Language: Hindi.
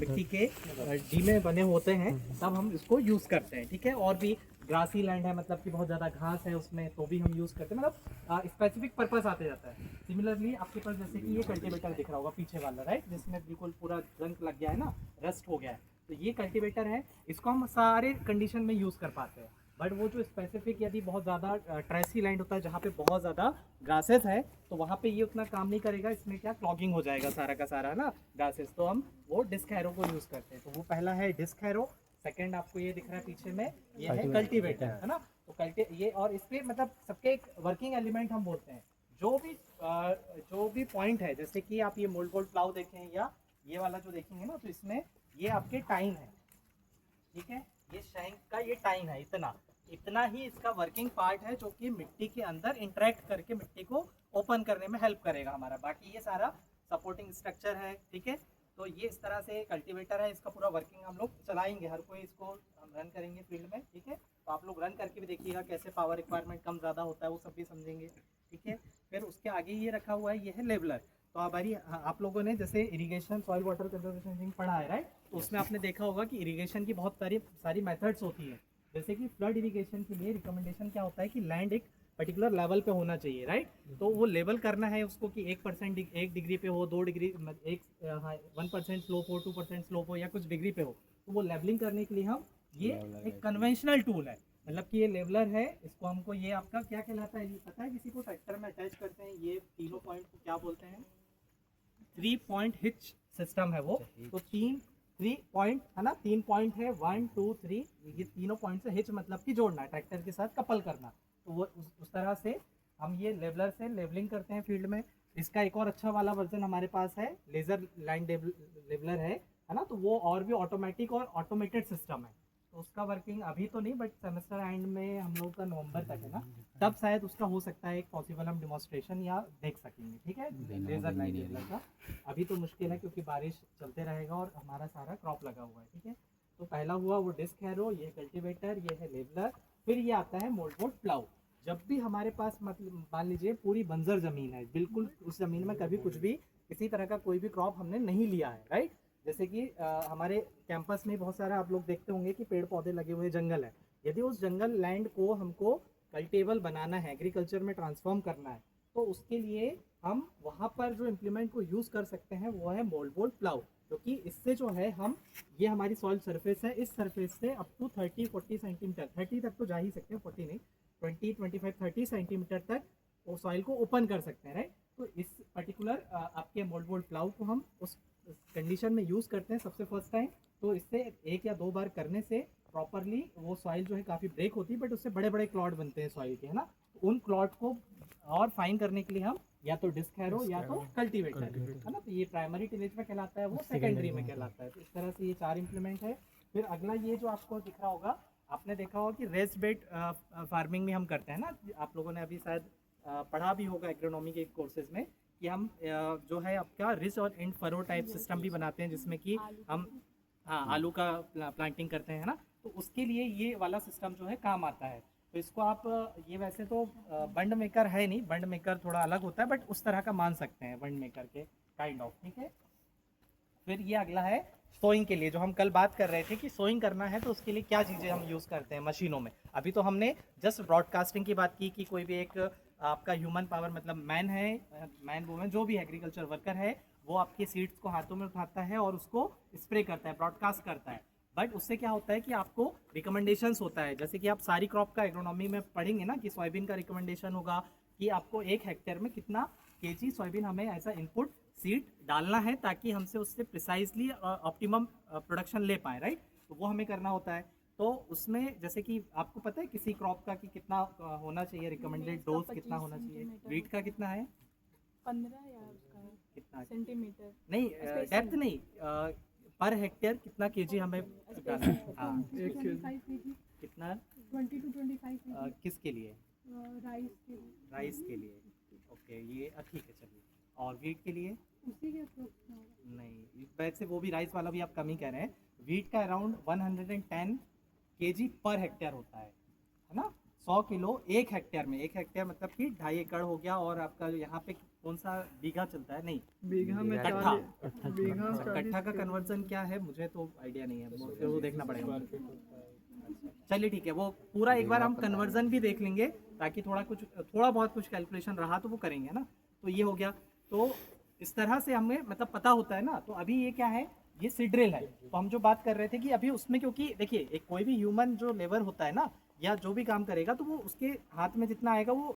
मिट्टी के डीमे बने होते हैं तब हम इसको यूज़ करते हैं, ठीक है। और भी ग्रासी लैंड है, मतलब कि बहुत ज़्यादा घास है उसमें, तो भी हम यूज़ करते हैं, मतलब स्पेसिफिक पर्पस आते जाता है। सिमिलरली आपके पास जैसे कि ये कल्टीवेटर दिख रहा होगा पीछे वाला, राइट, जिसमें बिल्कुल पूरा जंग लग गया है ना, रस्ट हो गया है, तो ये कल्टीवेटर है, इसको हम सारे कंडीशन में यूज़ कर पाते हैं। बट वो जो स्पेसिफिक यदि बहुत ज़्यादा ट्रेसी लैंड होता है जहाँ पे बहुत ज़्यादा ग्रासेस है, तो वहाँ पे ये उतना काम नहीं करेगा, इसमें क्या क्लॉगिंग हो जाएगा सारा का सारा ना ग्रासेस, तो हम वो डिस्क हैरो को यूज़ करते हैं। तो वो पहला है डिस्क हैरो, सेकंड आपको ये दिख रहा है पीछे में, ये है कल्टीवेटर, है ना। तो ये और इस पे मतलब सबके एक वर्किंग एलिमेंट हम बोलते हैं। जो भी पॉइंट है, जैसे कि आप ये मोल्ड बोल्ट प्लाउ देखें या ये वाला जो देखेंगे ना, तो इसमें ये आपके टाइम है, ठीक है, ये शैंक का ये टाइम है, इतना इतना ही इसका वर्किंग पार्ट है, जो कि मिट्टी के अंदर इंटरेक्ट करके मिट्टी को ओपन करने में हेल्प करेगा हमारा। बाकी ये सारा सपोर्टिंग स्ट्रक्चर है, ठीक है। तो ये इस तरह से कल्टीवेटर है, इसका पूरा वर्किंग हम लोग चलाएंगे, हर कोई इसको हम रन करेंगे फील्ड में, ठीक है। तो आप लोग रन करके भी देखिएगा कैसे पावर रिक्वायरमेंट कम ज़्यादा होता है, वो सब भी समझेंगे, ठीक है। फिर उसके आगे ये रखा हुआ है, ये है लेवलर। तो आप लोगों ने जैसे इरिगेशन सॉइल वाटर कंजर्वेशन पढ़ा है, राइट, तो उसमें आपने देखा होगा कि इरिगेशन की बहुत सारी मेथड्स होती है। जैसे कि फ्लड इरिगेशन के लिए रिकमेंडेशन क्या होता है कि लैंड एक पर्टिकुलर लेवल पे होना चाहिए, राइट। तो वो लेवल करना है उसको कि 1% 1 डिग्री पे हो, 2 डिग्री, एक 1% स्लोप हो, 2% स्लोप हो, या कुछ डिग्री पे हो, तो वो लेवलिंग करने के लिए हम ये एक कन्वेंशनल टूल है, मतलब कि ये लेवलर है। इसको हमको, ये आपका क्या कहलाता है, ये पता है किसी को? ट्रैक्टर में अटैच करते हैं, ये तीनों पॉइंट को क्या बोलते हैं? 3 पॉइंट हिच सिस्टम है वो। तो 3 पॉइंट है ना, 3 पॉइंट है, 1 2 3, ये तीनों पॉइंट से हिच मतलब कि जोड़ना, ट्रैक्टर के साथ कपल करना। तो वो उस तरह से हम ये लेवलर से लेवलिंग करते हैं फील्ड में। इसका एक और अच्छा वाला वर्जन हमारे पास है, लेजर लाइन लेवलर है ना। तो वो और भी ऑटोमेटिक और ऑटोमेटेड सिस्टम है, तो उसका वर्किंग अभी तो नहीं, बट सेमेस्टर एंड में हम लोग का नवंबर तक है ना, तब शायद उसका हो सकता है एक पॉसिबल हम डिमॉन्स्ट्रेशन या देख सकेंगे, ठीक है, लेजर लाइन लेवलर का। अभी तो मुश्किल है क्योंकि बारिश चलते रहेगा और हमारा सारा क्रॉप लगा हुआ है, ठीक है। तो पहला हुआ वो डिस्क हैरो, ये कल्टीवेटर, ये है लेवलर। फिर ये आता है मोल्ड बोर्ड प्लाउ। जब भी हमारे पास मतलब मान लीजिए पूरी बंजर जमीन है, बिल्कुल उस जमीन में कभी कुछ भी किसी तरह का कोई भी क्रॉप हमने नहीं लिया है, राइट। जैसे कि हमारे कैंपस में बहुत सारा आप लोग देखते होंगे कि पेड़ पौधे लगे हुए जंगल है। यदि उस जंगल लैंड को हमको कल्टेबल बनाना है, एग्रीकल्चर में ट्रांसफॉर्म करना है, तो उसके लिए हम वहाँ पर जो इम्प्लीमेंट को यूज़ कर सकते हैं वो है मोल्ड बोर्ड प्लाउ। क्योंकि इससे जो है हम, ये हमारी सॉइल सरफेस है, इस सरफेस से अप टू 30-40 सेंटीमीटर, 30 तक तो जा ही सकते हैं, 40 नहीं, 20-25-30 सेंटीमीटर तक वो सॉइल को ओपन कर सकते हैं, राइट। तो इस पर्टिकुलर आपके मोल्ड बोर्ड प्लाउ को हम उस कंडीशन में यूज़ करते हैं सबसे फर्स्ट टाइम। तो इससे 1 या 2 बार करने से प्रॉपरली वो सॉइल जो है काफ़ी ब्रेक होती है, बट उससे बड़े बड़े क्लॉट बनते हैं सॉइल के, है ना। तो उन क्लॉट को और फाइन करने के लिए हम या तो डिस्क हैरो या तो कल्टीवेटर, है ना। तो ये प्राइमरी टिलेज में कहलाता है, वो सेकेंडरी में कहलाता है। तो इस तरह से ये 4 इम्प्लीमेंट है। फिर अगला ये जो आपको दिख रहा होगा, आपने देखा होगा कि रेस्ट बेड फार्मिंग में हम करते हैं ना, आप लोगों ने अभी शायद पढ़ा भी होगा एग्रोनॉमी के कोर्सेज में, कि हम जो है आपका रिच और एंड फरो टाइप सिस्टम भी बनाते हैं, जिसमें कि हम हाँ आलू का प्लांटिंग करते हैं ना। तो उसके लिए ये वाला सिस्टम जो है काम आता है। तो इसको आप ये वैसे तो बंड मेकर है नहीं, बंड मेकर थोड़ा अलग होता है, बट उस तरह का मान सकते हैं बंड मेकर के काइंड ऑफ, ठीक है। फिर ये अगला है सोइंग के लिए, जो हम कल बात कर रहे थे कि सोइंग करना है तो उसके लिए क्या चीज़ें हम यूज़ करते हैं मशीनों में। अभी तो हमने जस्ट ब्रॉडकास्टिंग की बात की कि कोई भी एक आपका ह्यूमन पावर, मतलब मैन है, मैन वूमन जो भी एग्रीकल्चर वर्कर है, वो आपके सीड्स को हाथों में उठाता है और उसको स्प्रे करता है, ब्रॉडकास्ट करता है। बट उससे क्या होता है कि आपको रिकमेंडेशंस होता है, जैसे कि आप सारी क्रॉप का एग्रोनॉमी में पढ़ेंगे ना, कि सोयाबीन का रिकमेंडेशन होगा कि आपको 1 हेक्टेयर में कितना केजी सोयाबीन हमें एज अ इनपुट सीड डालना है, ताकि हमसे उससे प्रिसाइजली ऑप्टिमम प्रोडक्शन ले पाए, राइट। तो वो हमें करना होता है। तो उसमें जैसे कि आपको पता है किसी क्रॉप का कि कितना होना चाहिए, रिकमेंडेड डोज कितना होना चाहिए, वीट का कितना है, 15 या उसका कितना सेंटीमीटर नहीं, डेप्थ नहीं, पर हेक्टेयर कितना केजी हमें डालना है, हाँ, कितना 20 to 25 किसके लिए, राइस के राइस के लिए, ओके, ये ठीक है, चलिए। और वीट के लिए उसी के अप्रोक्स नहीं, वैसे वो भी राइस वाला भी आप कम ही कह रहे हैं। वीट का अराउंड 110 केजी पर हेक्टेयर होता है ना। 100 किलो 1 हेक्टेयर में, 1 हेक्टेयर मतलब कि 2.5 एकड़ हो गया, और आपका यहाँ पे कौन सा बीघा चलता है? नहीं, बीघा में कट्ठा। 40 बीघा में अच्छा, 40 कट्ठा का कन्वर्जन क्या है मुझे तो आइडिया नहीं है, वो देखना पड़ेगा मुझे। चलिए ठीक है, वो पूरा एक बार हम कन्वर्जन भी देख लेंगे, ताकि थोड़ा बहुत कुछ कैलकुलेशन रहा तो वो करेंगे ना। तो ये हो गया, तो इस तरह से हमें मतलब पता होता है ना। तो अभी ये क्या है, ये सीड्रिल है। तो हम जो बात कर रहे थे कि अभी उसमें, क्योंकि देखिए एक कोई भी ह्यूमन जो लेबर होता है ना, या जो भी काम करेगा, तो वो उसके हाथ में जितना आएगा वो